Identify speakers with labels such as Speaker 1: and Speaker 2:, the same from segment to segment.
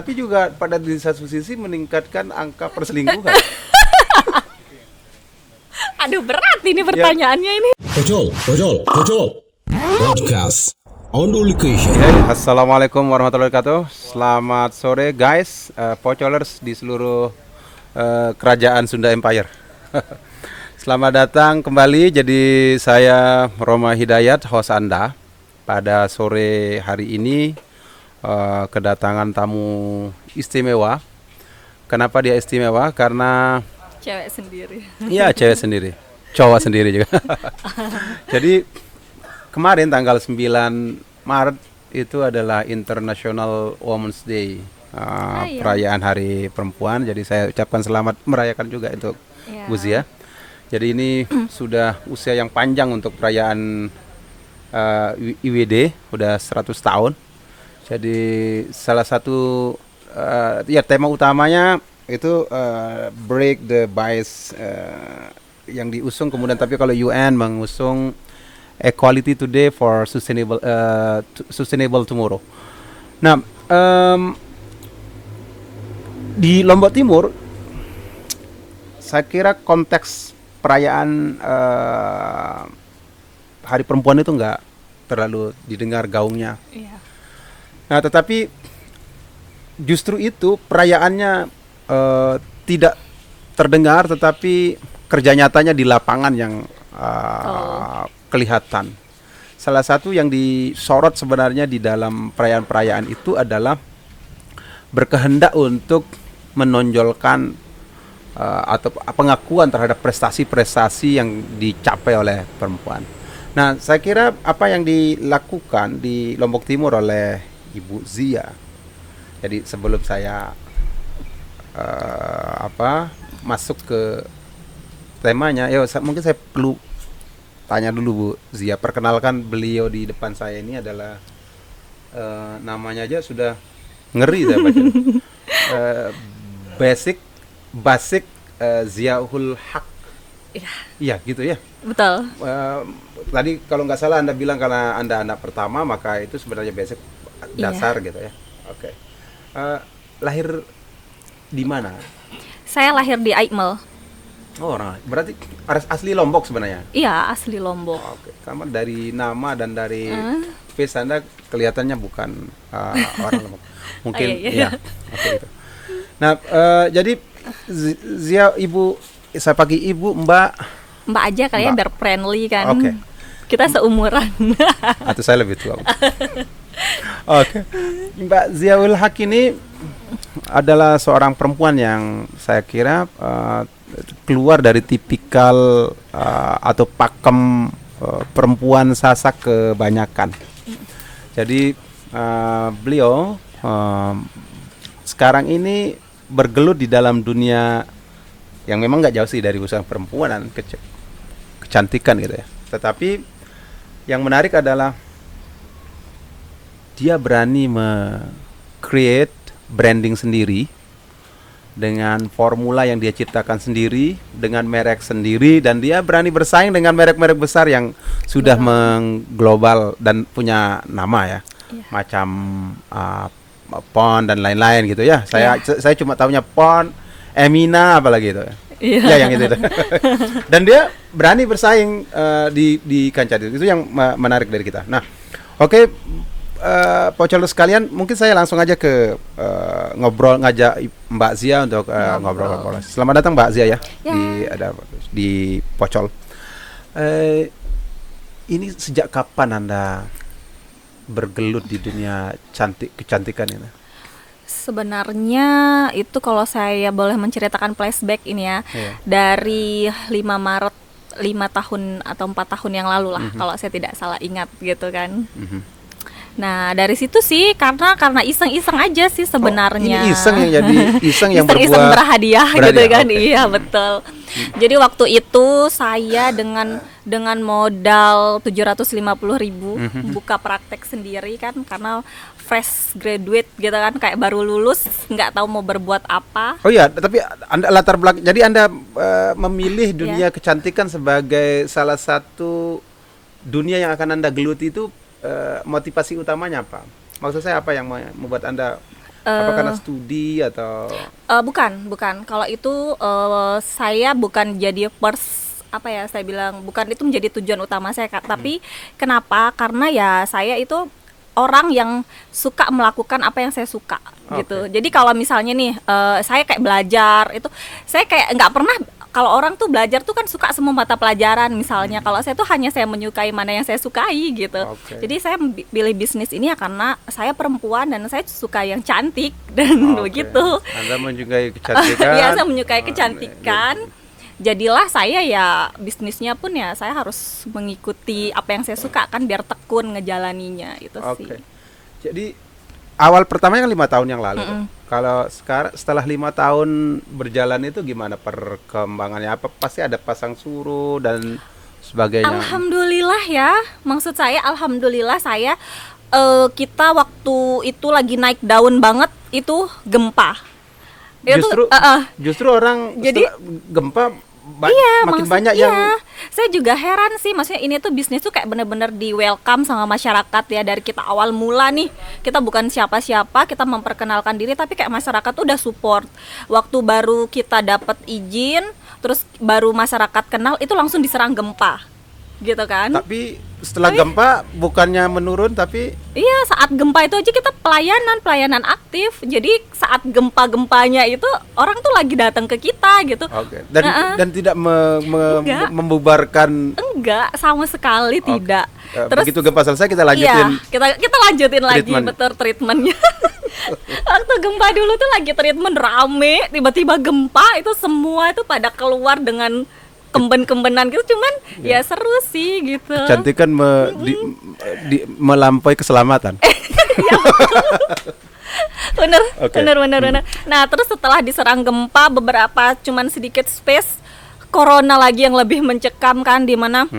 Speaker 1: Tapi juga pada di satu sisi meningkatkan angka perselingkuhan.
Speaker 2: Aduh, berat ini pertanyaannya ini.
Speaker 3: Ojol Podcast on location.
Speaker 1: Assalamualaikum warahmatullahi wabarakatuh. Selamat sore guys, Pocolers di seluruh kerajaan Sunda Empire. Selamat datang kembali. Jadi saya Roma Hidayat, host Anda. Pada sore hari ini kedatangan tamu istimewa. Kenapa dia istimewa? Karena
Speaker 2: Cewek sendiri.
Speaker 1: iya, cewek sendiri. Cowok sendiri juga. Jadi kemarin tanggal 9 Maret itu adalah International Women's Day,
Speaker 2: iya.
Speaker 1: perayaan Hari Perempuan. Jadi saya ucapkan selamat merayakan juga untuk Bu Zia. Jadi ini sudah usia yang panjang untuk perayaan IWD, udah 100 tahun. Jadi salah satu tema utamanya itu break the bias yang diusung, kemudian tapi kalau UN mengusung equality today for sustainable tomorrow. Nah, di Lombok Timur saya kira konteks perayaan Hari Perempuan itu nggak terlalu didengar gaungnya.
Speaker 2: Iya.
Speaker 1: Nah, tetapi justru itu perayaannya tidak terdengar, tetapi kerja nyatanya di lapangan yang kelihatan. Salah satu yang disorot sebenarnya di dalam perayaan-perayaan itu adalah berkehendak untuk menonjolkan atau pengakuan terhadap prestasi-prestasi yang dicapai oleh perempuan. Nah, saya kira apa yang dilakukan di Lombok Timur oleh Ibu Zia. Jadi sebelum saya masuk ke temanya, mungkin saya perlu tanya dulu Bu Zia. Perkenalkan beliau di depan saya ini adalah namanya aja sudah ngeri saya baca. Basic Ziaul Haq. Iya gitu ya.
Speaker 2: Betul.
Speaker 1: Tadi kalau nggak salah Anda bilang karena Anda anak pertama, maka itu sebenarnya basic dasar gitu ya. Oke. Lahir di mana?
Speaker 2: Saya lahir di Aigmel.
Speaker 1: Oh, berarti asli Lombok sebenarnya?
Speaker 2: Iya, asli Lombok.
Speaker 1: Oke. Karena dari nama dan dari face Anda kelihatannya bukan orang Lombok. Mungkin
Speaker 2: iya.
Speaker 1: Oke itu. Nah, jadi Zia, Ibu, saya panggil Ibu, Mbak
Speaker 2: aja kali ya, biar friendly kan.
Speaker 1: Oke.
Speaker 2: Kita seumuran.
Speaker 1: Atau saya lebih tua. Oke. Mbak Ziaul Haq ini adalah seorang perempuan yang saya kira keluar dari tipikal atau pakem perempuan Sasak kebanyakan. Jadi beliau sekarang ini bergelut di dalam dunia yang memang nggak jauh sih dari urusan perempuan dan kecantikan gitu ya. Tetapi yang menarik adalah dia berani create branding sendiri dengan formula yang dia ciptakan sendiri, dengan merek sendiri, dan dia berani bersaing dengan merek-merek besar yang sudah mengglobal dan punya nama ya. Macam Pond dan lain-lain gitu ya. Saya cuma tahunya Pond, Emina apalagi itu. Ya yang itu. Dan dia berani bersaing di kancah itu yang menarik dari kita. Nah, oke. Pocolers sekalian, mungkin saya langsung aja ke ngajak Mbak Zia untuk ngobrol. Selamat datang Mbak Zia ya. Di Pocol. Ini sejak kapan Anda bergelut di dunia kecantikan ini?
Speaker 2: Sebenarnya itu kalau saya boleh menceritakan flashback ini ya, dari 5 Maret 5 tahun atau 4 tahun yang lalu lah, kalau saya tidak salah ingat gitu kan. Nah, dari situ sih karena iseng-iseng aja sih sebenarnya.
Speaker 1: Ini iseng yang jadi yang
Speaker 2: iseng berhadiah gitu kan.
Speaker 1: Okay.
Speaker 2: Iya, betul. Jadi waktu itu saya dengan modal 750.000 buka praktek sendiri kan, karena fresh graduate gitu kan, kayak baru lulus, nggak tahu mau berbuat apa.
Speaker 1: Oh iya, tapi Anda latar belakang. Jadi Anda memilih dunia kecantikan sebagai salah satu dunia yang akan Anda geluti itu. Motivasi utamanya apa? Maksud saya apa yang membuat Anda Apa karena studi atau
Speaker 2: Bukan. Kalau itu saya bukan jadi apa ya, saya bilang bukan itu menjadi tujuan utama saya, Kak. Tapi kenapa? Karena ya saya itu orang yang suka melakukan apa yang saya suka gitu. Jadi kalau misalnya nih saya kayak belajar itu, saya kayak nggak pernah, kalau orang tuh belajar tuh kan suka semua mata pelajaran misalnya. Kalau saya tuh hanya saya menyukai mana yang saya sukai gitu. Jadi saya pilih bisnis ini ya karena saya perempuan dan saya suka yang cantik dan begitu.
Speaker 1: Anda menyukai kecantikan?
Speaker 2: Ya, saya menyukai kecantikan. Jadilah saya ya bisnisnya pun ya saya harus mengikuti apa yang saya suka kan, biar tekun ngejalaninya itu sih.
Speaker 1: Jadi awal pertamanya kan 5 tahun yang lalu. Kalau sekarang setelah 5 tahun berjalan itu gimana perkembangannya? Apa pasti ada pasang surut dan sebagainya?
Speaker 2: Alhamdulillah ya, maksud saya alhamdulillah saya kita waktu itu lagi naik daun banget itu gempa.
Speaker 1: Justru orang
Speaker 2: jadi
Speaker 1: gempa makin banyak
Speaker 2: yang saya juga heran sih, maksudnya ini tuh bisnis tuh kayak bener-bener di welcome sama masyarakat ya, dari kita awal mula nih, kita bukan siapa-siapa, kita memperkenalkan diri tapi kayak masyarakat udah support. Waktu baru kita dapat izin, terus baru masyarakat kenal, itu langsung diserang gempa gitu kan.
Speaker 1: Tapi setelah gempa bukannya menurun, tapi
Speaker 2: iya, saat gempa itu aja kita pelayanan aktif. Jadi saat gempa-gempanya itu orang tuh lagi datang ke kita gitu.
Speaker 1: Dan tidak membubarkan.
Speaker 2: Enggak, sama sekali tidak.
Speaker 1: Terus begitu gempa selesai kita lanjutin.
Speaker 2: Iya, kita lanjutin lagi, betul, treatmentnya. Waktu gempa dulu tuh lagi treatment rame, tiba-tiba gempa itu semua itu pada keluar dengan kemben-kembenan gitu, cuman ya seru sih gitu.
Speaker 1: Kecantikan melampaui keselamatan.
Speaker 2: Bener. Nah, terus setelah diserang gempa beberapa cuman sedikit space, corona lagi yang lebih mencekam kan, di mana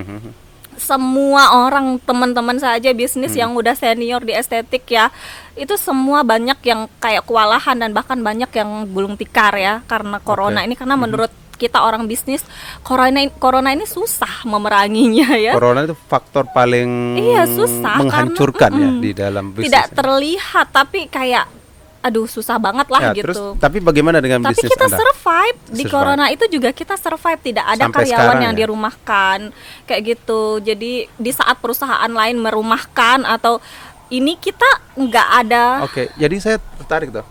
Speaker 2: semua orang, teman-teman saja bisnis yang udah senior di estetik ya, itu semua banyak yang kayak kewalahan dan bahkan banyak yang gulung tikar ya karena corona ini, karena menurut kita orang bisnis, corona ini susah memeranginya ya.
Speaker 1: Corona itu faktor paling
Speaker 2: susah,
Speaker 1: menghancurkan ya di dalam bisnis.
Speaker 2: Tidak terlihat tapi kayak aduh susah banget lah gitu.
Speaker 1: Terus, tapi bagaimana dengan bisnis
Speaker 2: Tapi kita
Speaker 1: Anda?
Speaker 2: survive di corona itu juga, kita survive, tidak ada
Speaker 1: sampai
Speaker 2: karyawan yang
Speaker 1: ya?
Speaker 2: dirumahkan kayak gitu. Jadi di saat perusahaan lain merumahkan atau ini, kita nggak ada.
Speaker 1: Jadi saya tertarik tuh.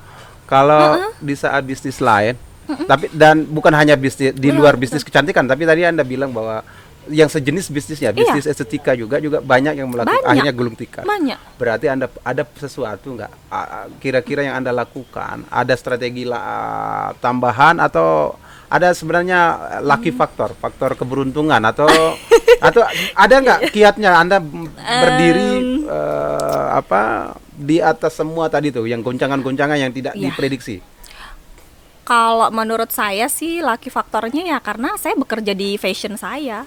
Speaker 1: Kalau di saat bisnis lain, tapi dan bukan hanya bisnis di luar bisnis kecantikan, tapi tadi Anda bilang bahwa yang sejenis bisnisnya, bisnis estetika juga banyak yang melakukan, akhirnya gulung tikar. Berarti Anda ada sesuatu nggak kira-kira yang Anda lakukan? Ada strategi tambahan atau ada sebenarnya lucky faktor keberuntungan atau ada nggak kiatnya Anda berdiri di atas semua tadi tuh yang goncangan-goncangan yang tidak diprediksi?
Speaker 2: Kalau menurut saya sih lucky faktornya ya karena saya bekerja di fashion saya.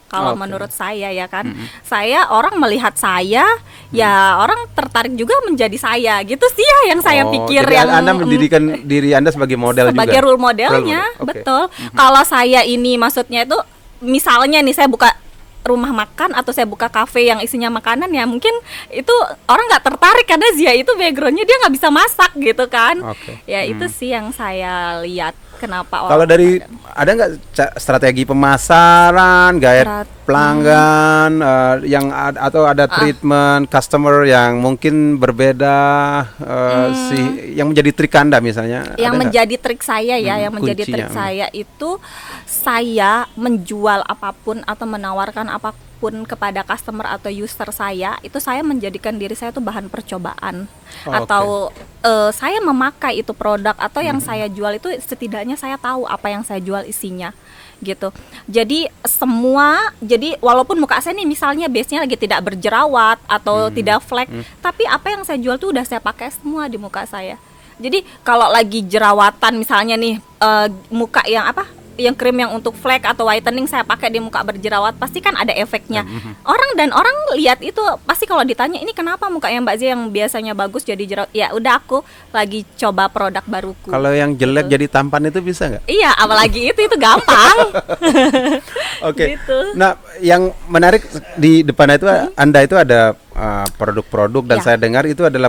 Speaker 2: Kalau menurut saya ya kan, saya, orang melihat saya, ya orang tertarik juga menjadi saya, gitu sih ya yang saya pikir.
Speaker 1: Jadi
Speaker 2: yang
Speaker 1: Anda mendirikan diri Anda sebagai model
Speaker 2: sebagai
Speaker 1: juga?
Speaker 2: role modelnya, betul. Kalau saya ini maksudnya itu, misalnya nih saya buka rumah makan atau saya buka kafe yang isinya makanan, ya mungkin itu orang nggak tertarik karena Zia itu backgroundnya dia nggak bisa masak gitu kan. Ya itu sih yang saya lihat kenapa orang.
Speaker 1: Kalau dari ada nggak strategi pemasaran, gaya pelanggan yang atau ada treatment customer yang mungkin berbeda yang menjadi trik Anda misalnya?
Speaker 2: Yang menjadi trik saya ya, yang menjadi trik saya itu saya menjual apapun atau menawarkan apapun kepada customer atau user saya, itu saya menjadikan diri saya itu bahan percobaan. Atau saya memakai itu produk atau yang saya jual itu setidaknya saya tahu apa yang saya jual isinya gitu. Jadi jadi walaupun muka saya nih misalnya base-nya lagi tidak berjerawat atau tidak flek, tapi apa yang saya jual tuh udah saya pakai semua di muka saya. Jadi kalau lagi jerawatan misalnya nih, muka yang krim yang untuk flek atau whitening saya pakai di muka berjerawat, pasti kan ada efeknya. Orang lihat itu pasti kalau ditanya ini kenapa mukanya Mbak Zia yang biasanya bagus jadi jerawat, ya udah aku lagi coba produk baruku.
Speaker 1: Kalau yang jelek jadi tampan itu bisa nggak?
Speaker 2: Iya, apalagi itu gampang.
Speaker 1: Gitu. Nah, yang menarik di depan itu Anda itu ada produk-produk dan
Speaker 2: Ya.
Speaker 1: saya dengar itu adalah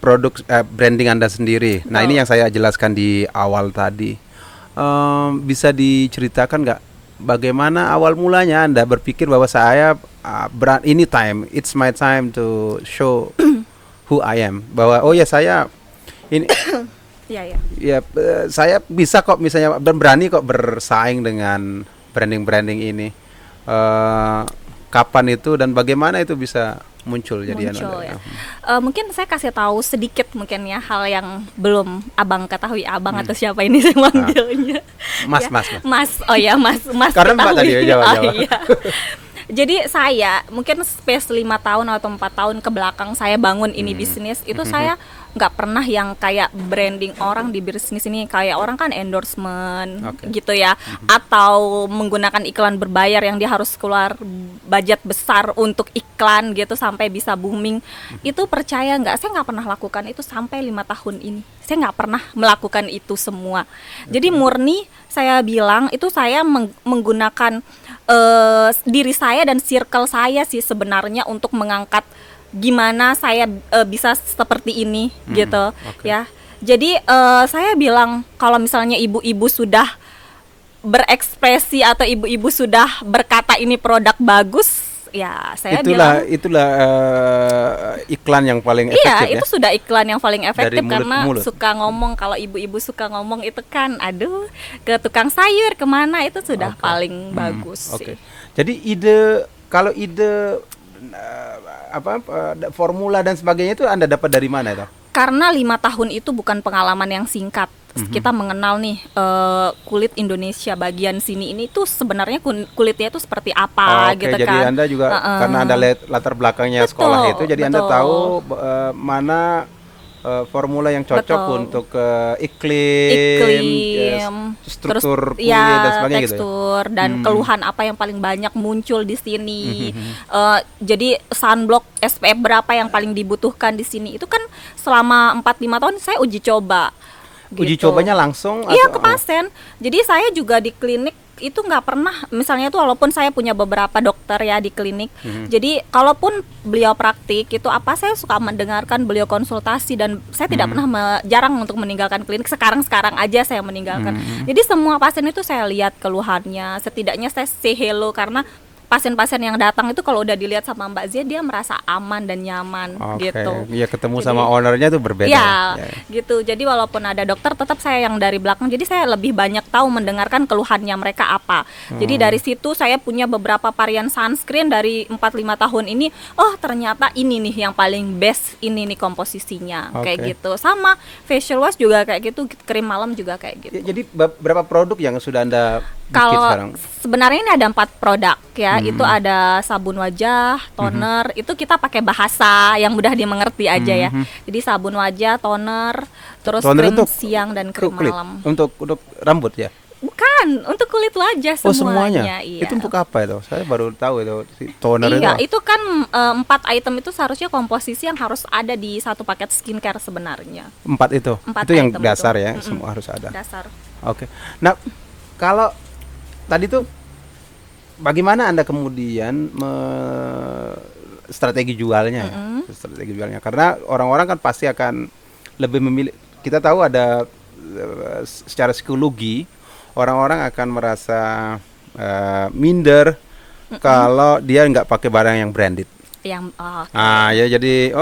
Speaker 1: produk branding Anda sendiri. Nah, ini yang saya jelaskan di awal tadi. Bisa diceritakan nggak bagaimana awal mulanya Anda berpikir bahwa saya brand ini it's my time to show who I am. Bahwa oh ya saya ini
Speaker 2: Iya, ya.
Speaker 1: ya saya bisa kok misalnya dan berani kok bersaing dengan branding-branding ini. Kapan itu dan bagaimana itu bisa muncul jadi
Speaker 2: Muncul ya. Mungkin saya kasih tahu sedikit mungkin ya hal yang belum abang ketahui, abang atau siapa ini saya manggilnya.
Speaker 1: Mas,
Speaker 2: Ya.
Speaker 1: mas.
Speaker 2: Mas, oh ya mas
Speaker 1: Karena Mbak
Speaker 2: ketahui.
Speaker 1: tadi ya, Jawa.
Speaker 2: Oh, iya. Jadi saya mungkin space 5 tahun atau 4 tahun ke belakang saya bangun ini bisnis itu saya nggak pernah yang kayak branding orang di bisnis ini, kayak orang kan endorsement gitu ya, atau menggunakan iklan berbayar yang dia harus keluar budget besar untuk iklan gitu sampai bisa booming. Itu percaya nggak, saya nggak pernah lakukan itu sampai 5 tahun ini. Saya nggak pernah melakukan itu semua. Jadi murni saya bilang itu saya menggunakan diri saya dan circle saya sih sebenarnya untuk mengangkat gimana saya bisa seperti ini gitu ya. Jadi saya bilang kalau misalnya ibu-ibu sudah berekspresi atau ibu-ibu sudah berkata ini produk bagus, ya saya bilang
Speaker 1: itulah iklan yang paling efektif
Speaker 2: iya,
Speaker 1: ya.
Speaker 2: itu sudah iklan yang paling efektif
Speaker 1: Dari mulut
Speaker 2: karena
Speaker 1: ke mulut.
Speaker 2: suka ngomong, kalau ibu-ibu suka ngomong itu kan aduh ke tukang sayur kemana itu sudah paling bagus
Speaker 1: Oke.
Speaker 2: sih.
Speaker 1: Jadi kalau ide formula dan sebagainya itu Anda dapat dari mana itu?
Speaker 2: Karena 5 tahun itu bukan pengalaman yang singkat. Kita mengenal nih kulit Indonesia bagian sini ini tuh sebenarnya kulitnya itu seperti apa gitu
Speaker 1: jadi
Speaker 2: kan.
Speaker 1: Anda juga karena Anda lihat latar belakangnya
Speaker 2: Betul,
Speaker 1: sekolah itu, jadi Anda
Speaker 2: betul.
Speaker 1: tahu mana formula yang cocok
Speaker 2: Betul.
Speaker 1: untuk iklim, struktur
Speaker 2: terus
Speaker 1: kulit dan sebagainya gitu.
Speaker 2: tekstur dan keluhan apa yang paling banyak muncul di sini. Jadi sunblock SPF berapa yang paling dibutuhkan di sini itu kan selama 4-5 tahun saya uji coba.
Speaker 1: Uji
Speaker 2: gitu.
Speaker 1: cobanya langsung
Speaker 2: Iya,
Speaker 1: atau
Speaker 2: ke pasien. Jadi saya juga di klinik itu nggak pernah, misalnya tuh walaupun saya punya beberapa dokter ya di klinik. Jadi kalaupun beliau praktik itu apa, saya suka mendengarkan beliau konsultasi dan saya tidak pernah jarang untuk meninggalkan klinik. Sekarang aja saya meninggalkan. Jadi semua pasien itu saya lihat keluhannya, setidaknya saya say hello karena pasien-pasien yang datang itu kalau udah dilihat sama Mbak Zia dia merasa aman dan nyaman gitu.
Speaker 1: Iya, ketemu
Speaker 2: Jadi,
Speaker 1: sama ownernya tuh berbeda.
Speaker 2: ya,
Speaker 1: Ya.
Speaker 2: gitu. Jadi walaupun ada dokter, tetap saya yang dari belakang. Jadi saya lebih banyak tahu mendengarkan keluhannya mereka apa. Jadi dari situ saya punya beberapa varian sunscreen dari 4-5 tahun ini. Oh, ternyata ini nih yang paling best, ini nih komposisinya. Kayak gitu. Sama facial wash juga kayak gitu, krim malam juga kayak gitu.
Speaker 1: Ya, jadi berapa produk yang sudah Anda bikin
Speaker 2: Kalau
Speaker 1: sekarang?
Speaker 2: sebenarnya ini ada 4 produk ya, itu ada sabun wajah, toner, itu kita pakai bahasa yang mudah dimengerti aja ya. Jadi sabun wajah, toner, terus
Speaker 1: Toner
Speaker 2: krim
Speaker 1: untuk
Speaker 2: siang dan krim
Speaker 1: kulit,
Speaker 2: malam.
Speaker 1: untuk rambut ya?
Speaker 2: Bukan, untuk kulit wajah
Speaker 1: Oh,
Speaker 2: semuanya.
Speaker 1: semuanya?
Speaker 2: Iya.
Speaker 1: Itu untuk apa itu? Saya baru tahu itu si toner
Speaker 2: Iya,
Speaker 1: itu.
Speaker 2: itu kan 4 item itu seharusnya komposisi yang harus ada di satu paket skincare sebenarnya.
Speaker 1: 4 itu.
Speaker 2: 4
Speaker 1: Itu yang
Speaker 2: item
Speaker 1: dasar
Speaker 2: itu.
Speaker 1: ya, semua harus ada.
Speaker 2: Dasar.
Speaker 1: Oke. Nah, kalau tadi tuh bagaimana Anda kemudian strategi jualnya ya? Strategi jualnya. Karena orang-orang kan pasti akan lebih memilih, kita tahu ada secara psikologi orang-orang akan merasa minder kalau dia nggak pakai barang yang branded.
Speaker 2: Yang
Speaker 1: Ya jadi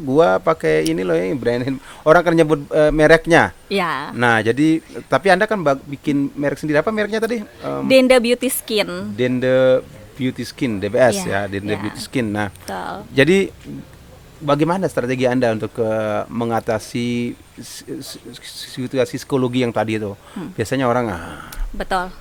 Speaker 1: gua pakai ini loh yang branded. Orang kan nyebut mereknya.
Speaker 2: ya.
Speaker 1: Nah, jadi tapi Anda kan bikin merek sendiri, apa mereknya tadi?
Speaker 2: Denda Beauty Skin.
Speaker 1: Dende Beauty Skin, DBS
Speaker 2: Iya,
Speaker 1: ya, Dende
Speaker 2: iya.
Speaker 1: Beauty Skin. Nah,
Speaker 2: Betul.
Speaker 1: jadi bagaimana strategi Anda untuk mengatasi situasi psikologi yang tadi itu? Biasanya orang
Speaker 2: Betul.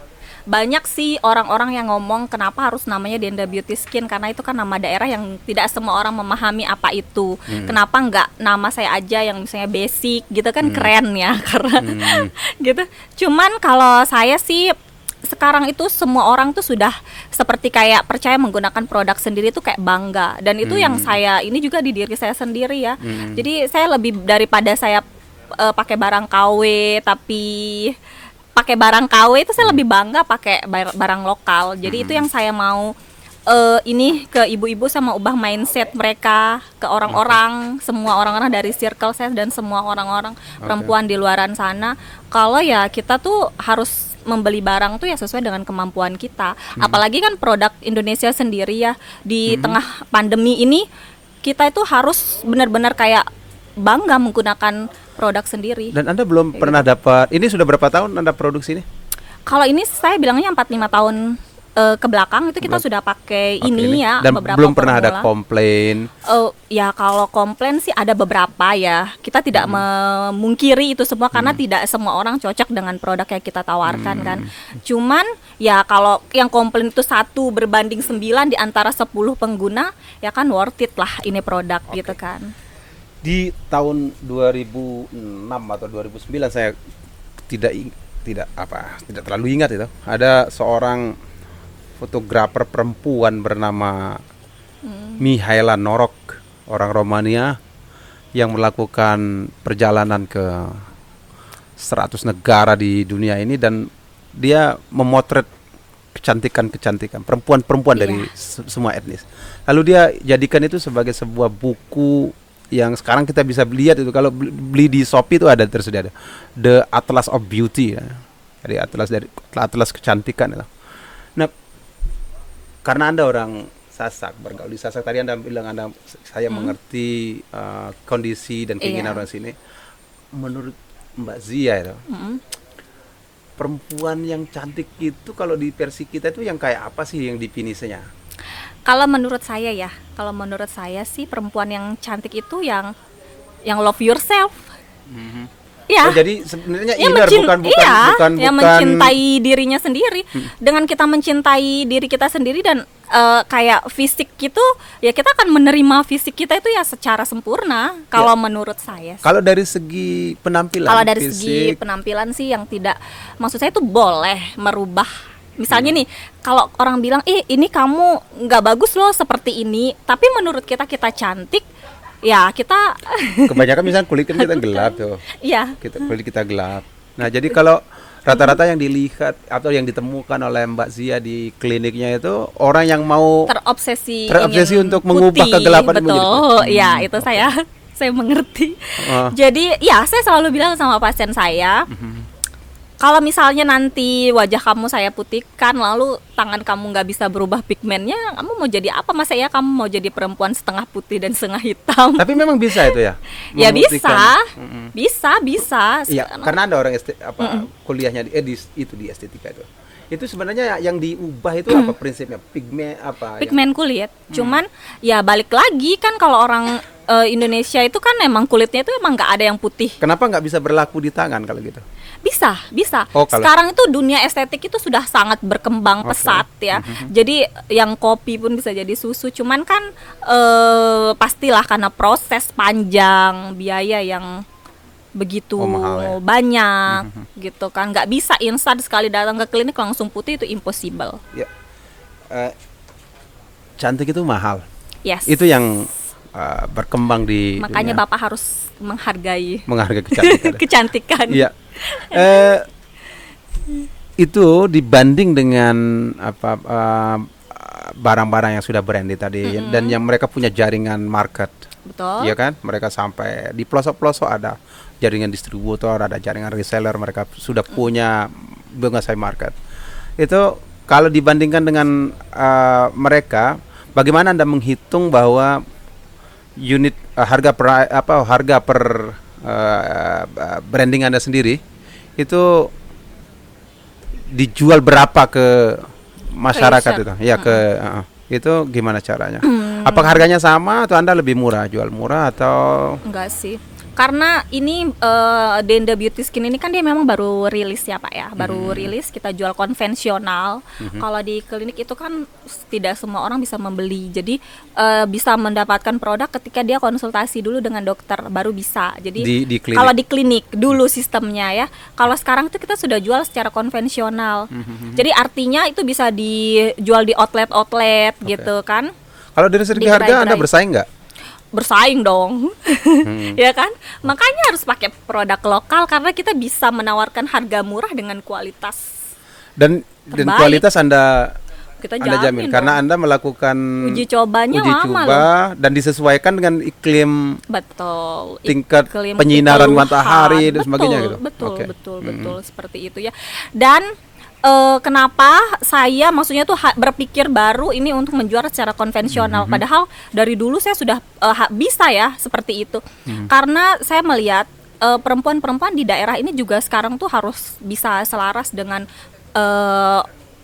Speaker 2: Banyak sih orang-orang yang ngomong kenapa harus namanya Denda Beauty Skin, karena itu kan nama daerah yang tidak semua orang memahami apa itu. Kenapa nggak nama saya aja yang misalnya basic gitu kan keren ya karena gitu. Cuman kalau saya sih sekarang itu semua orang tuh sudah seperti kayak percaya menggunakan produk sendiri tuh kayak bangga, dan itu yang saya ini juga di diri saya sendiri ya. Jadi saya lebih daripada saya pakai barang KW tapi pakai barang KW itu saya lebih bangga pakai barang lokal. Jadi itu yang saya mau ini ke ibu-ibu sama ubah mindset mereka ke orang-orang, semua orang-orang dari circle saya dan semua orang-orang perempuan di luaran sana. Kalau ya kita tuh harus membeli barang tuh ya sesuai dengan kemampuan kita. Apalagi kan produk Indonesia sendiri ya di tengah pandemi ini kita itu harus benar-benar kayak bangga menggunakan produk sendiri.
Speaker 1: Dan Anda belum pernah dapat, ini sudah berapa tahun Anda produksi ini?
Speaker 2: Kalau ini saya bilangnya 4-5 tahun ke belakang itu kita sudah pakai ini ya.
Speaker 1: Dan
Speaker 2: beberapa
Speaker 1: belum pernah ada
Speaker 2: formula.
Speaker 1: komplain.
Speaker 2: Ya kalau komplain sih ada beberapa ya. Kita tidak memungkiri itu semua karena tidak semua orang cocok dengan produk yang kita tawarkan kan. Cuman ya kalau yang komplain itu 1 berbanding 9 di antara 10 pengguna, ya kan worth it lah ini produk gitu kan.
Speaker 1: Di tahun 2006 atau 2009 saya tidak terlalu ingat itu. Ada seorang fotografer perempuan bernama Mihaela Norok, orang Romania, yang melakukan perjalanan ke 100 negara di dunia ini, dan dia memotret kecantikan perempuan-perempuan dari semua etnis. Lalu dia jadikan itu sebagai sebuah buku yang sekarang kita bisa lihat itu, kalau beli di Shopee itu ada tersedia, ada The Atlas of Beauty ya. Jadi atlas kecantikan itu. Nah, karena Anda orang Sasak, bergaul di Sasak, tadi Anda bilang saya mengerti kondisi dan keinginan orang sini. Menurut Mbak Zia itu, perempuan yang cantik itu kalau di versi kita itu yang kayak apa sih yang definisinya?
Speaker 2: Kalau menurut saya sih perempuan yang cantik itu yang love yourself. Ya.
Speaker 1: Oh, jadi sebenarnya
Speaker 2: Ya,
Speaker 1: inner bukan
Speaker 2: yang mencintai dirinya sendiri. Dengan kita mencintai diri kita sendiri dan kayak fisik gitu, ya kita akan menerima fisik kita itu ya secara sempurna. Kalau menurut saya sih.
Speaker 1: Kalau dari segi penampilan,
Speaker 2: Kalau dari
Speaker 1: fisik,
Speaker 2: segi penampilan sih yang tidak, maksud saya itu boleh merubah. Misalnya nih, kalau orang bilang, ini kamu nggak bagus loh seperti ini, tapi menurut kita cantik, ya kita
Speaker 1: kebanyakan misalnya kulit kan kita gelap tuh.
Speaker 2: ya
Speaker 1: Kulit kita gelap. Nah, jadi kalau rata-rata yang dilihat atau yang ditemukan oleh Mbak Zia di kliniknya itu orang yang mau
Speaker 2: terobsesi ingin
Speaker 1: untuk mengubah
Speaker 2: putih,
Speaker 1: kegelapan
Speaker 2: betul.
Speaker 1: menjadi putih.
Speaker 2: Ya, itu saya mengerti. Jadi, ya saya selalu bilang sama pasien saya, kalau misalnya nanti wajah kamu saya putihkan, lalu tangan kamu nggak bisa berubah pigmennya, kamu mau jadi apa? Masa ya kamu mau jadi perempuan setengah putih dan setengah hitam?
Speaker 1: Tapi memang bisa itu ya?
Speaker 2: Ya
Speaker 1: Memutihkan.
Speaker 2: bisa.
Speaker 1: Iya, karena ada orang kuliahnya di estetika itu. Itu sebenarnya yang diubah itu apa prinsipnya?
Speaker 2: Pigmen kulit. Cuman ya balik lagi kan kalau orang Indonesia itu kan emang kulitnya itu emang nggak ada yang putih.
Speaker 1: Kenapa nggak bisa berlaku di tangan kalau gitu?
Speaker 2: Bisa.
Speaker 1: Oh, kalau
Speaker 2: sekarang itu dunia estetik itu sudah sangat berkembang pesat ya. Jadi yang kopi pun bisa jadi susu. Cuman kan pastilah karena proses panjang, biaya yang begitu
Speaker 1: mahal ya?
Speaker 2: banyak gitu kan. Nggak bisa instan sekali datang ke klinik langsung putih, itu impossible.
Speaker 1: Ya. Cantik itu mahal.
Speaker 2: Yes.
Speaker 1: Itu yang berkembang di
Speaker 2: Makanya
Speaker 1: dunia.
Speaker 2: Bapak harus menghargai
Speaker 1: kecantikan.
Speaker 2: kecantikan.
Speaker 1: Iya. Itu dibanding dengan barang-barang yang sudah branded tadi dan yang mereka punya jaringan market.
Speaker 2: Betul.
Speaker 1: Iya kan? Mereka sampai di pelosok-pelosok ada jaringan distributor, ada jaringan reseller, mereka sudah punya menguasai market. Itu kalau dibandingkan dengan mereka, bagaimana Anda menghitung bahwa unit harga per branding Anda sendiri itu dijual berapa ke masyarakat itu? Ya itu gimana caranya? Apakah harganya sama atau Anda lebih murah, jual murah atau
Speaker 2: enggak sih? Karena ini Denda Beauty Skin ini kan dia memang baru rilis ya Pak ya, baru rilis, kita jual konvensional. Kalau di klinik itu kan tidak semua orang bisa membeli, jadi bisa mendapatkan produk ketika dia konsultasi dulu dengan dokter baru bisa. Jadi
Speaker 1: di klinik.
Speaker 2: Kalau di klinik dulu sistemnya ya, kalau sekarang itu kita sudah jual secara konvensional. Jadi artinya itu bisa dijual di outlet gitu kan.
Speaker 1: Kalau dari segi harga Anda bersaing nggak?
Speaker 2: Bersaing dong. Ya kan, makanya harus pakai produk lokal karena kita bisa menawarkan harga murah dengan kualitas
Speaker 1: dan
Speaker 2: terbaik.
Speaker 1: kualitas Anda
Speaker 2: Kita
Speaker 1: Anda jamin
Speaker 2: dong.
Speaker 1: karena Anda melakukan
Speaker 2: Uji cobanya
Speaker 1: uji
Speaker 2: lama
Speaker 1: coba
Speaker 2: loh.
Speaker 1: dan disesuaikan dengan iklim
Speaker 2: Betul.
Speaker 1: tingkat
Speaker 2: Iklim
Speaker 1: penyinaran
Speaker 2: keluhan.
Speaker 1: matahari dan sebagainya gitu.
Speaker 2: Betul,
Speaker 1: Oke.
Speaker 2: betul seperti itu ya. Dan kenapa saya maksudnya tuh berpikir baru ini untuk menjual secara konvensional, padahal dari dulu saya sudah bisa ya seperti itu. Karena saya melihat perempuan-perempuan di daerah ini juga sekarang tuh harus bisa selaras dengan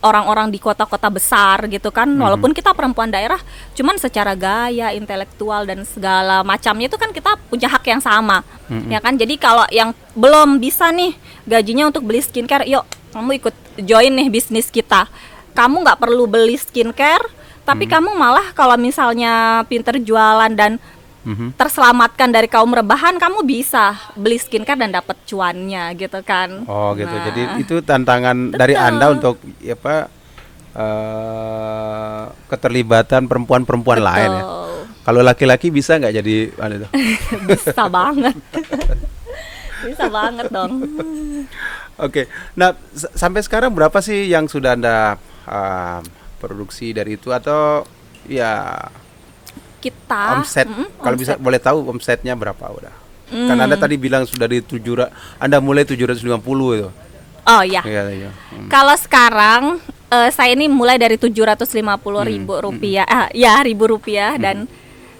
Speaker 2: orang-orang di kota-kota besar gitu kan. Walaupun kita perempuan daerah, cuman secara gaya, intelektual dan segala macamnya itu kan kita punya hak yang sama, ya kan. Jadi kalau yang belum bisa nih gajinya untuk beli skincare, yuk kamu ikut join nih bisnis kita. Kamu nggak perlu beli skincare, tapi kamu malah kalau misalnya pinter jualan dan terselamatkan dari kaum rebahan, kamu bisa beli skincare dan dapat cuannya gitu kan.
Speaker 1: Oh gitu.
Speaker 2: Nah,
Speaker 1: Jadi itu tantangan dari Anda untuk apa keterlibatan perempuan-perempuan lain ya. Kalau laki-laki bisa nggak jadi itu?
Speaker 2: Bisa banget. Bisa banget dong.
Speaker 1: Oke. Nah, sampai sekarang berapa sih yang sudah Anda produksi dari itu atau ya
Speaker 2: Kita
Speaker 1: omset? Kalau bisa boleh tahu omsetnya berapa udah? Kan Anda tadi bilang sudah di Anda mulai 750 itu.
Speaker 2: Oh ya.
Speaker 1: Iya.
Speaker 2: Kalau sekarang saya ini mulai dari 750.000 rupiah, ribu rupiah dan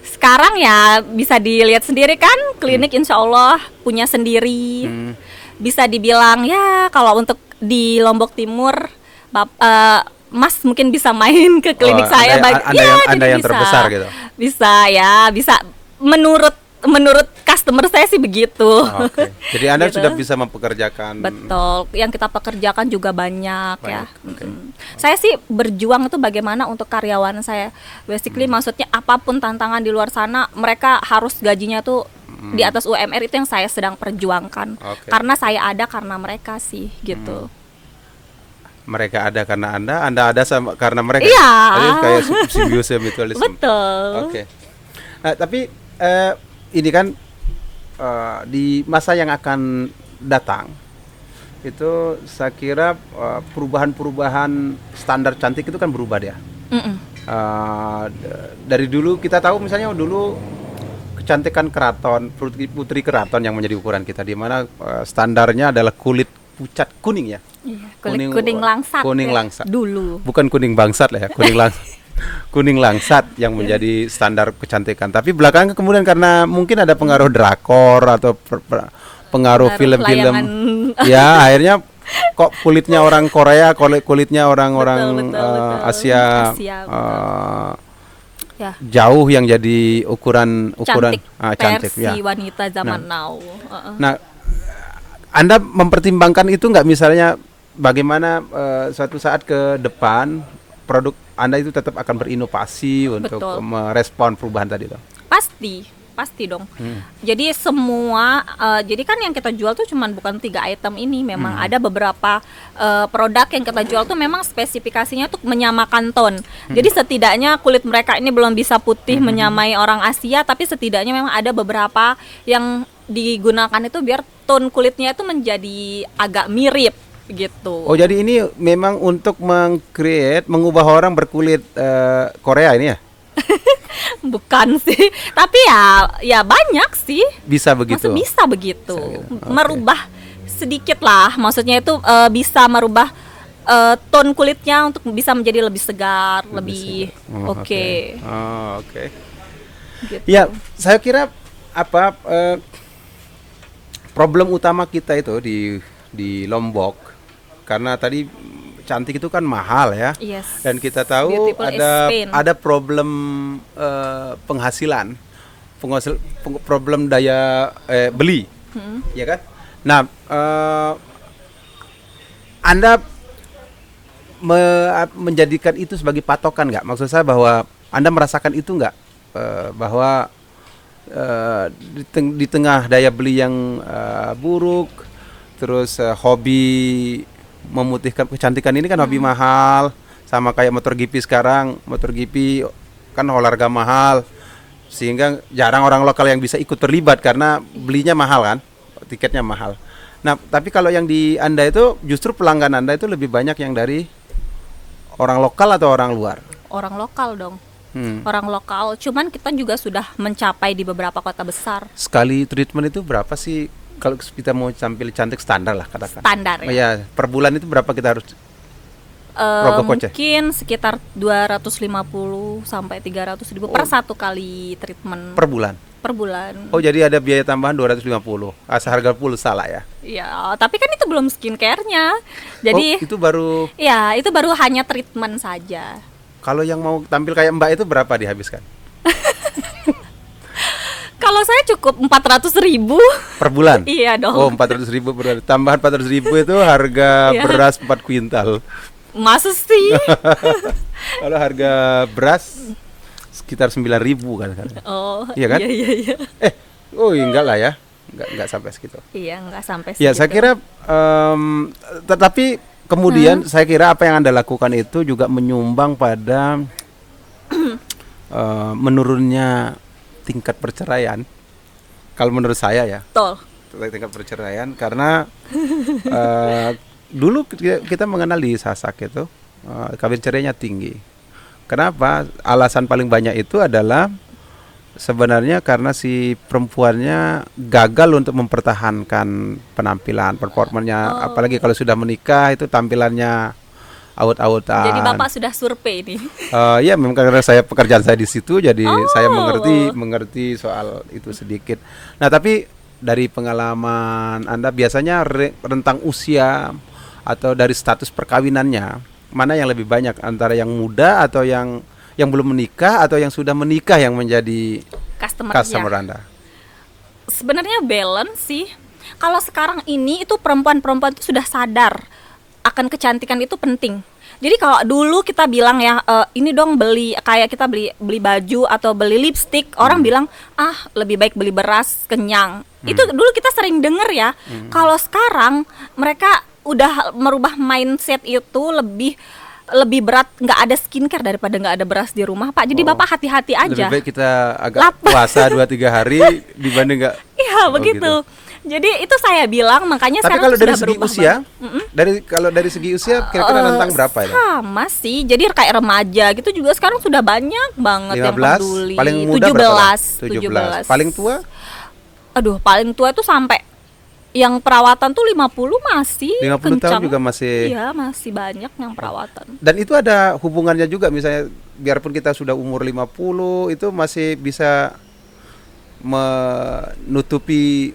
Speaker 2: sekarang ya bisa dilihat sendiri kan, klinik insya Allah punya sendiri. Bisa dibilang ya kalau untuk di Lombok Timur, Mas mungkin bisa main ke klinik saya.
Speaker 1: Anda yang terbesar gitu.
Speaker 2: Bisa ya, bisa menurut customer saya sih begitu.
Speaker 1: Oke. Jadi Anda
Speaker 2: Gitu.
Speaker 1: sudah bisa mempekerjakan.
Speaker 2: Betul, yang kita pekerjakan juga banyak ya.
Speaker 1: Oke.
Speaker 2: Saya sih berjuang itu bagaimana untuk karyawan saya. Basically maksudnya apapun tantangan di luar sana, mereka harus gajinya tuh di atas UMR, itu yang saya sedang perjuangkan.
Speaker 1: Oke.
Speaker 2: Karena saya ada karena mereka sih gitu.
Speaker 1: Mereka ada karena Anda ada sama karena mereka.
Speaker 2: Iya.
Speaker 1: Jadi kayak simbiosis mutualisme.
Speaker 2: Betul.
Speaker 1: Oke. Nah, tapi ini kan di masa yang akan datang itu saya kira perubahan standar cantik itu kan berubah dia. Dari dulu kita tahu misalnya dulu kecantikan keraton, putri keraton yang menjadi ukuran kita, di mana standarnya adalah kulit pucat kuning ya.
Speaker 2: Iya, kuning langsat.
Speaker 1: Kuning
Speaker 2: ya,
Speaker 1: langsat.
Speaker 2: dulu.
Speaker 1: Bukan kuning bangsat lah ya, kuning langsat yang menjadi standar kecantikan. Tapi belakangan kemudian karena mungkin ada pengaruh drakor atau pengaruh film-film,
Speaker 2: layangan.
Speaker 1: ya akhirnya kok kulitnya orang Korea, kulitnya orang-orang
Speaker 2: Betul.
Speaker 1: Asia,
Speaker 2: Asia, Ya.
Speaker 1: jauh yang jadi ukuran
Speaker 2: Cantik,
Speaker 1: cantik
Speaker 2: versi
Speaker 1: ya.
Speaker 2: wanita zaman now.
Speaker 1: Nah, Anda mempertimbangkan itu nggak, misalnya bagaimana suatu saat ke depan produk Anda itu tetap akan berinovasi untuk
Speaker 2: Betul.
Speaker 1: merespon perubahan tadi itu?
Speaker 2: Pasti dong. Jadi semua, jadi kan yang kita jual tuh cuman bukan 3 item ini, memang ada beberapa produk yang kita jual tuh memang spesifikasinya tuh menyamakan tone. Jadi setidaknya kulit mereka ini belum bisa putih menyamai orang Asia, tapi setidaknya memang ada beberapa yang digunakan itu biar tone kulitnya itu menjadi agak mirip gitu.
Speaker 1: Oh, jadi ini memang untuk mengubah orang berkulit Korea ini ya?
Speaker 2: Bukan sih, tapi ya banyak sih.
Speaker 1: Bisa begitu.
Speaker 2: Bisa begitu.
Speaker 1: Oke.
Speaker 2: Merubah sedikit lah, maksudnya itu bisa merubah tone kulitnya untuk bisa menjadi lebih segar, lebih oke.
Speaker 1: Oke.
Speaker 2: Gitu.
Speaker 1: Ya, saya kira problem utama kita itu di Lombok, karena tadi cantik itu kan mahal ya.
Speaker 2: Yes.
Speaker 1: Dan kita tahu
Speaker 2: Beautiful is pain.
Speaker 1: ada problem penghasilan, problem daya beli, ya kan? Nah, Anda menjadikan itu sebagai patokan nggak? Maksud saya bahwa Anda merasakan itu nggak, bahwa di tengah daya beli yang buruk, terus hobi memutihkan kecantikan ini kan hobi mahal, sama kayak motor GP sekarang. Motor GP kan olahraga mahal, sehingga jarang orang lokal yang bisa ikut terlibat karena belinya mahal kan, tiketnya mahal. Nah, tapi kalau yang di Anda itu justru pelanggan Anda itu lebih banyak yang dari orang lokal atau orang luar?
Speaker 2: Orang lokal dong. Orang lokal, cuman kita juga sudah mencapai di beberapa kota besar.
Speaker 1: Sekali treatment itu berapa sih kalau kita mau tampil cantik standar lah katakan?
Speaker 2: Standar ya.
Speaker 1: Oh ya, per bulan itu berapa kita harus rogoh kocek?
Speaker 2: Mungkin sekitar 250 sampai 300 ribu per satu kali treatment.
Speaker 1: Per bulan?
Speaker 2: Per bulan.
Speaker 1: Oh, jadi ada biaya tambahan 250. Harga full salah ya?
Speaker 2: Ya, tapi kan itu belum skincare-nya. Jadi
Speaker 1: itu baru.
Speaker 2: ya, itu baru hanya treatment saja.
Speaker 1: Kalau yang mau tampil kayak Mbak itu berapa dihabiskan?
Speaker 2: Kalau saya cukup 400 ribu
Speaker 1: Per bulan?
Speaker 2: Iya dong.
Speaker 1: Oh, 400 ribu per bulan. Tambahan 400 ribu itu harga
Speaker 2: Iya.
Speaker 1: beras 4 kuintal.
Speaker 2: Masa sih?
Speaker 1: Kalau harga beras sekitar 9.000 kan?
Speaker 2: Oh,
Speaker 1: Iya kan?
Speaker 2: Iya.
Speaker 1: Enggak lah ya. Enggak sampai segitu.
Speaker 2: Iya, nggak sampai
Speaker 1: Ya,
Speaker 2: segitu.
Speaker 1: saya kira tetapi kemudian saya kira apa yang Anda lakukan itu juga menyumbang pada menurunnya tingkat perceraian. Kalau menurut saya ya,
Speaker 2: Betul.
Speaker 1: tingkat perceraian karena dulu kita mengenal di Sasak itu kawin cerainya tinggi. Kenapa? Alasan paling banyak itu adalah sebenarnya karena si perempuannya gagal untuk mempertahankan penampilan, performanya, apalagi kalau sudah menikah itu tampilannya aut-autan.
Speaker 2: Jadi Bapak sudah survei nih.
Speaker 1: Ya, memang karena pekerjaan saya di situ, jadi saya mengerti soal itu sedikit. Nah, tapi dari pengalaman Anda biasanya rentang usia atau dari status perkawinannya mana yang lebih banyak, antara yang muda atau yang belum menikah atau yang sudah menikah yang menjadi customer Anda?
Speaker 2: Sebenarnya balance sih. Kalau sekarang ini itu perempuan-perempuan itu sudah sadar akan kecantikan itu penting. Jadi kalau dulu kita bilang ya ini dong beli kayak kita beli baju atau beli lipstick, orang bilang lebih baik beli beras kenyang. Itu dulu kita sering denger ya. Kalau sekarang mereka udah merubah mindset itu lebih berat nggak ada skincare daripada nggak ada beras di rumah, Pak. Jadi Bapak hati-hati aja.
Speaker 1: Lebih baik kita agak puasa 2-3 hari dibanding nggak.
Speaker 2: Iya, begitu. Jadi itu saya bilang, makanya
Speaker 1: tapi
Speaker 2: sekarang
Speaker 1: kalau dari
Speaker 2: sudah
Speaker 1: segi
Speaker 2: berubah
Speaker 1: usia,
Speaker 2: banget.
Speaker 1: dari segi usia kira-kira rentang berapa ya?
Speaker 2: Sama sih. Jadi kayak remaja gitu juga sekarang sudah banyak banget yang
Speaker 1: 15,
Speaker 2: peduli.
Speaker 1: paling muda berapa?
Speaker 2: 17.
Speaker 1: Paling tua?
Speaker 2: Aduh, paling tua itu sampai yang perawatan tuh 50 masih
Speaker 1: 50 tahun
Speaker 2: kencang.
Speaker 1: juga masih.
Speaker 2: Iya, masih banyak yang perawatan.
Speaker 1: Dan itu ada hubungannya juga, misalnya biarpun kita sudah umur 50 itu masih bisa menutupi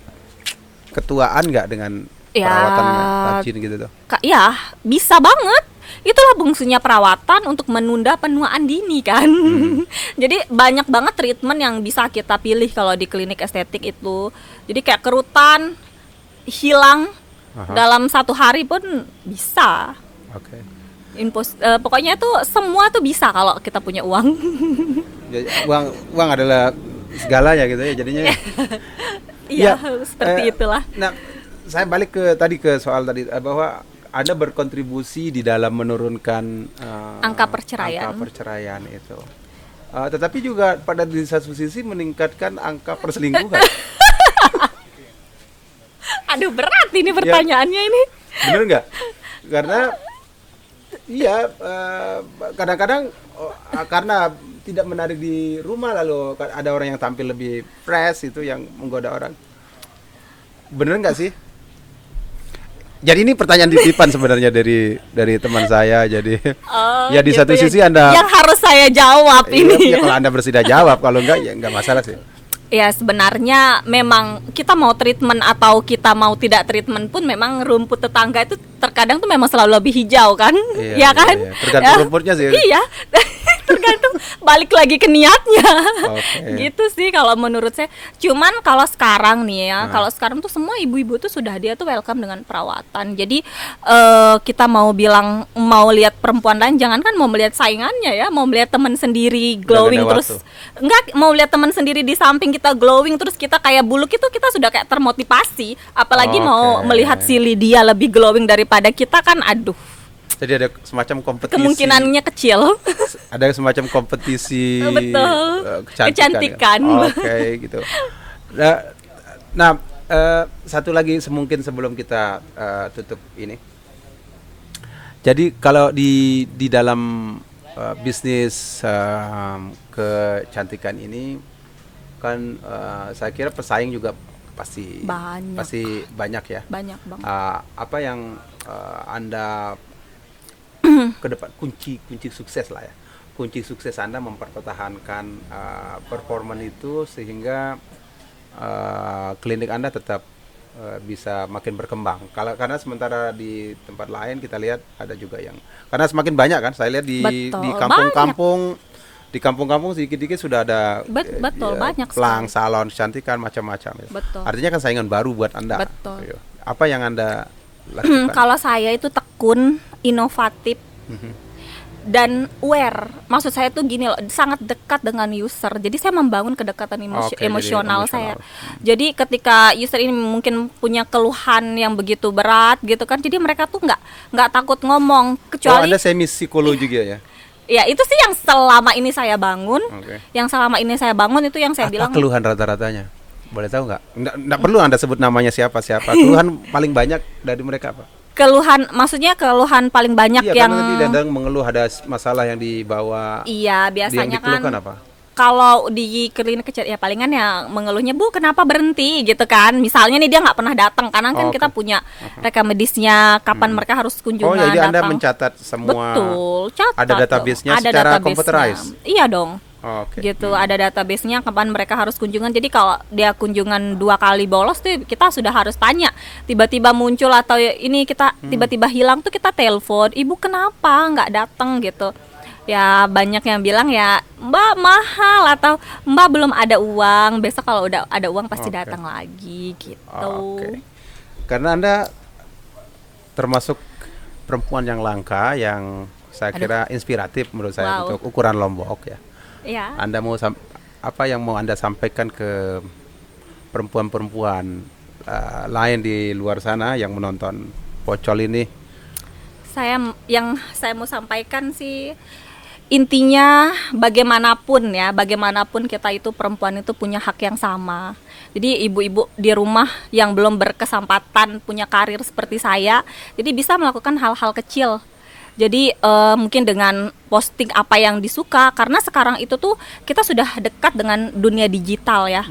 Speaker 1: ketuaan nggak dengan perawatan rajin gitu tuh?
Speaker 2: Ya, bisa banget. Itulah fungsinya perawatan, untuk menunda penuaan dini kan. Jadi banyak banget treatment yang bisa kita pilih kalau di klinik estetik itu. Jadi kayak kerutan hilang dalam 1 hari pun bisa.
Speaker 1: Oke.
Speaker 2: Pokoknya tuh semua tuh bisa kalau kita punya uang.
Speaker 1: Ya, uang adalah segalanya gitu ya jadinya.
Speaker 2: Iya, seperti itulah.
Speaker 1: Nah, saya balik ke soal tadi bahwa Anda berkontribusi di dalam menurunkan
Speaker 2: angka perceraian.
Speaker 1: Angka perceraian itu. Tetapi juga pada di satu sisi meningkatkan angka perselingkuhan.
Speaker 2: Aduh, berat ini pertanyaannya ini.
Speaker 1: Bener nggak? Karena iya, kadang-kadang karena tidak menarik di rumah lalu ada orang yang tampil lebih fresh itu yang menggoda orang. Bener nggak sih? Jadi ini pertanyaan titipan sebenarnya dari teman saya. Jadi ya di
Speaker 2: gitu
Speaker 1: satu
Speaker 2: ya.
Speaker 1: sisi Anda
Speaker 2: yang harus saya jawab ini.
Speaker 1: Ya, kalau Anda bersedia jawab, kalau enggak ya enggak masalah sih.
Speaker 2: Ya sebenarnya memang kita mau treatment atau kita mau tidak treatment pun memang rumput tetangga itu terkadang tuh memang selalu lebih hijau kan,
Speaker 1: Iya,
Speaker 2: ya kan?
Speaker 1: iya. Tergantung rumputnya sih.
Speaker 2: Iya, tergantung balik lagi ke niatnya.
Speaker 1: Oke.
Speaker 2: Gitu sih kalau menurut saya. Cuman kalau sekarang nih ya, kalau sekarang tuh semua ibu-ibu tuh sudah dia tuh welcome dengan perawatan. Jadi kita mau bilang mau lihat perempuan lain, jangan kan mau melihat saingannya ya, mau melihat teman sendiri glowing terus. Enggak, mau lihat teman sendiri di samping kita glowing terus kita kayak buluk itu kita sudah kayak termotivasi. Apalagi mau melihat si Lydia lebih glowing daripada kita kan, aduh.
Speaker 1: Jadi ada semacam kompetisi.
Speaker 2: Kemungkinannya kecil.
Speaker 1: Ada semacam kompetisi.
Speaker 2: Betul.
Speaker 1: Kecantikan. Oke, gitu. Nah, satu lagi mungkin sebelum kita tutup ini. Jadi kalau di dalam bisnis kecantikan ini kan saya kira pesaing juga pasti
Speaker 2: Banyak.
Speaker 1: banyak ya.
Speaker 2: Banyak banget.
Speaker 1: Apa yang Anda ke depan kunci sukses lah ya. Kunci sukses Anda mempertahankan performa itu sehingga klinik Anda tetap bisa makin berkembang. Karena sementara di tempat lain kita lihat ada juga yang karena semakin banyak kan saya lihat
Speaker 2: Betul,
Speaker 1: di kampung-kampung sedikit-sedikit sudah ada
Speaker 2: Betul, banyak
Speaker 1: pelang,
Speaker 2: sekali.
Speaker 1: salon kecantikan macam-macam ya.
Speaker 2: Betul.
Speaker 1: Artinya kan saingan baru buat Anda.
Speaker 2: Betul.
Speaker 1: Iya. Apa yang Anda lakukan?
Speaker 2: Kalau saya itu tekun, inovatif, dan aware. Maksud saya tuh gini loh, sangat dekat dengan user. Jadi saya membangun kedekatan
Speaker 1: Oke, jadi
Speaker 2: emosional
Speaker 1: emosional.
Speaker 2: saya. Jadi ketika user ini mungkin punya keluhan yang begitu berat gitu kan, jadi mereka tuh nggak takut ngomong, kecuali
Speaker 1: Anda semi psikolog juga ya?
Speaker 2: ya itu sih yang selama ini saya bangun.
Speaker 1: Oke.
Speaker 2: Yang selama ini saya bangun itu yang saya
Speaker 1: Apa
Speaker 2: bilang
Speaker 1: keluhan rata-ratanya? Boleh tahu nggak? Nggak perlu Anda sebut namanya siapa. Keluhan paling banyak dari mereka apa?
Speaker 2: keluhan, maksudnya keluhan paling banyak
Speaker 1: Iya,
Speaker 2: yang
Speaker 1: kan nanti Dadang mengeluh ada masalah yang dibawa.
Speaker 2: iya
Speaker 1: Yang
Speaker 2: biasanya
Speaker 1: dikeluhkan
Speaker 2: kan
Speaker 1: apa?
Speaker 2: kalau di klinik ya palingan ya mengeluhnya, Bu kenapa berhenti gitu kan, misalnya nih dia nggak pernah datang karena kan
Speaker 1: Oke.
Speaker 2: kita punya rekam medisnya kapan mereka harus
Speaker 1: Oh,
Speaker 2: kunjungan
Speaker 1: jadi Anda
Speaker 2: datang.
Speaker 1: mencatat semua.
Speaker 2: Betul, catat
Speaker 1: Ada
Speaker 2: dong.
Speaker 1: database-nya
Speaker 2: Ada
Speaker 1: secara
Speaker 2: database-nya.
Speaker 1: computerized?
Speaker 2: Iya dong.
Speaker 1: Oh, oke.
Speaker 2: Gitu, ada database-nya kapan mereka harus kunjungan. Jadi kalau dia kunjungan 2 kali bolos tuh kita sudah harus tanya. Tiba-tiba muncul atau ini kita tiba-tiba hilang tuh kita telepon, "Ibu kenapa nggak datang?" gitu. Ya banyak yang bilang ya, "Mbak mahal," atau "Mbak belum ada uang, besok kalau udah ada uang pasti
Speaker 1: Oke.
Speaker 2: datang lagi," gitu.
Speaker 1: Oke. Karena Anda termasuk perempuan yang langka yang saya kira inspiratif menurut saya
Speaker 2: Wow.
Speaker 1: untuk ukuran Lombok ya.
Speaker 2: Iya.
Speaker 1: Anda mau apa yang mau Anda sampaikan ke perempuan-perempuan lain di luar sana yang menonton Pocol ini?
Speaker 2: Yang saya mau sampaikan sih intinya bagaimanapun kita itu perempuan itu punya hak yang sama. Jadi ibu-ibu di rumah yang belum berkesempatan punya karir seperti saya, jadi bisa melakukan hal-hal kecil. Jadi mungkin dengan posting apa yang disuka, karena sekarang itu tuh kita sudah dekat dengan dunia digital ya.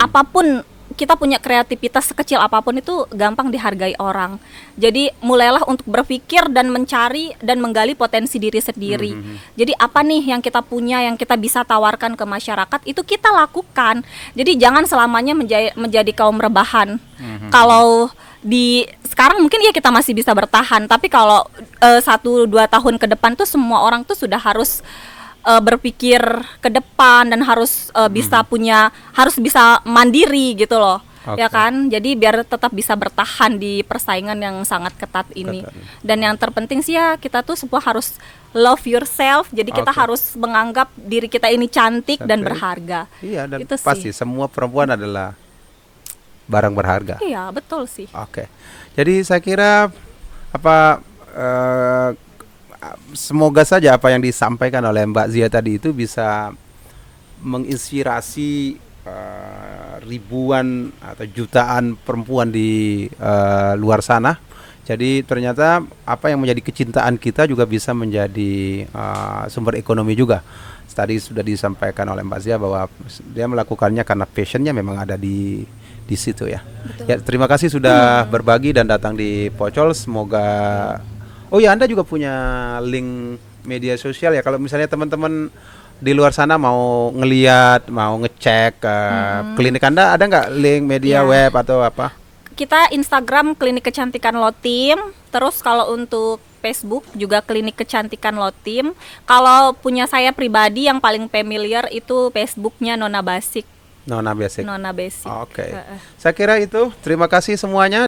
Speaker 2: Apapun kita punya kreativitas sekecil apapun itu gampang dihargai orang. Jadi mulailah untuk berpikir dan mencari dan menggali potensi diri sendiri. Jadi apa nih yang kita punya, yang kita bisa tawarkan ke masyarakat, itu kita lakukan. Jadi jangan selamanya menjadi kaum rebahan. Kalau di sekarang mungkin ya kita masih bisa bertahan, tapi kalau 1-2 tahun ke depan tuh semua orang tuh sudah harus berpikir ke depan dan harus harus bisa mandiri gitu loh.
Speaker 1: Oke.
Speaker 2: Ya kan, jadi biar tetap bisa bertahan di persaingan yang sangat ketat ini. Dan yang terpenting sih ya kita tuh semua harus love yourself. Jadi kita
Speaker 1: Oke.
Speaker 2: harus menganggap diri kita ini cantik dan
Speaker 1: Oke.
Speaker 2: berharga.
Speaker 1: Iya, dan
Speaker 2: Itu sih.
Speaker 1: pasti semua perempuan adalah barang berharga.
Speaker 2: Iya betul sih.
Speaker 1: Oke. Jadi saya kira semoga saja apa yang disampaikan oleh Mbak Zia tadi itu bisa menginspirasi ribuan atau jutaan perempuan di luar sana. Jadi ternyata apa yang menjadi kecintaan kita juga bisa menjadi sumber ekonomi juga. Tadi sudah disampaikan oleh Mbak Zia bahwa dia melakukannya karena passionnya memang ada di situ ya.
Speaker 2: Betul.
Speaker 1: Ya, terima kasih sudah berbagi dan datang di Pocol. Semoga oh ya, Anda juga punya link media sosial ya. Kalau misalnya teman-teman di luar sana mau ngeliat, mau ngecek klinik Anda, ada nggak link media
Speaker 2: Ya.
Speaker 1: web atau apa?
Speaker 2: Kita Instagram Klinik Kecantikan Lotim. Terus kalau untuk Facebook juga Klinik Kecantikan Lotim. Kalau punya saya pribadi yang paling familiar itu Facebooknya Nona Basic.
Speaker 1: Nona Basic.
Speaker 2: Nona Basic.
Speaker 1: Oke. Saya kira itu. Terima kasih semuanya.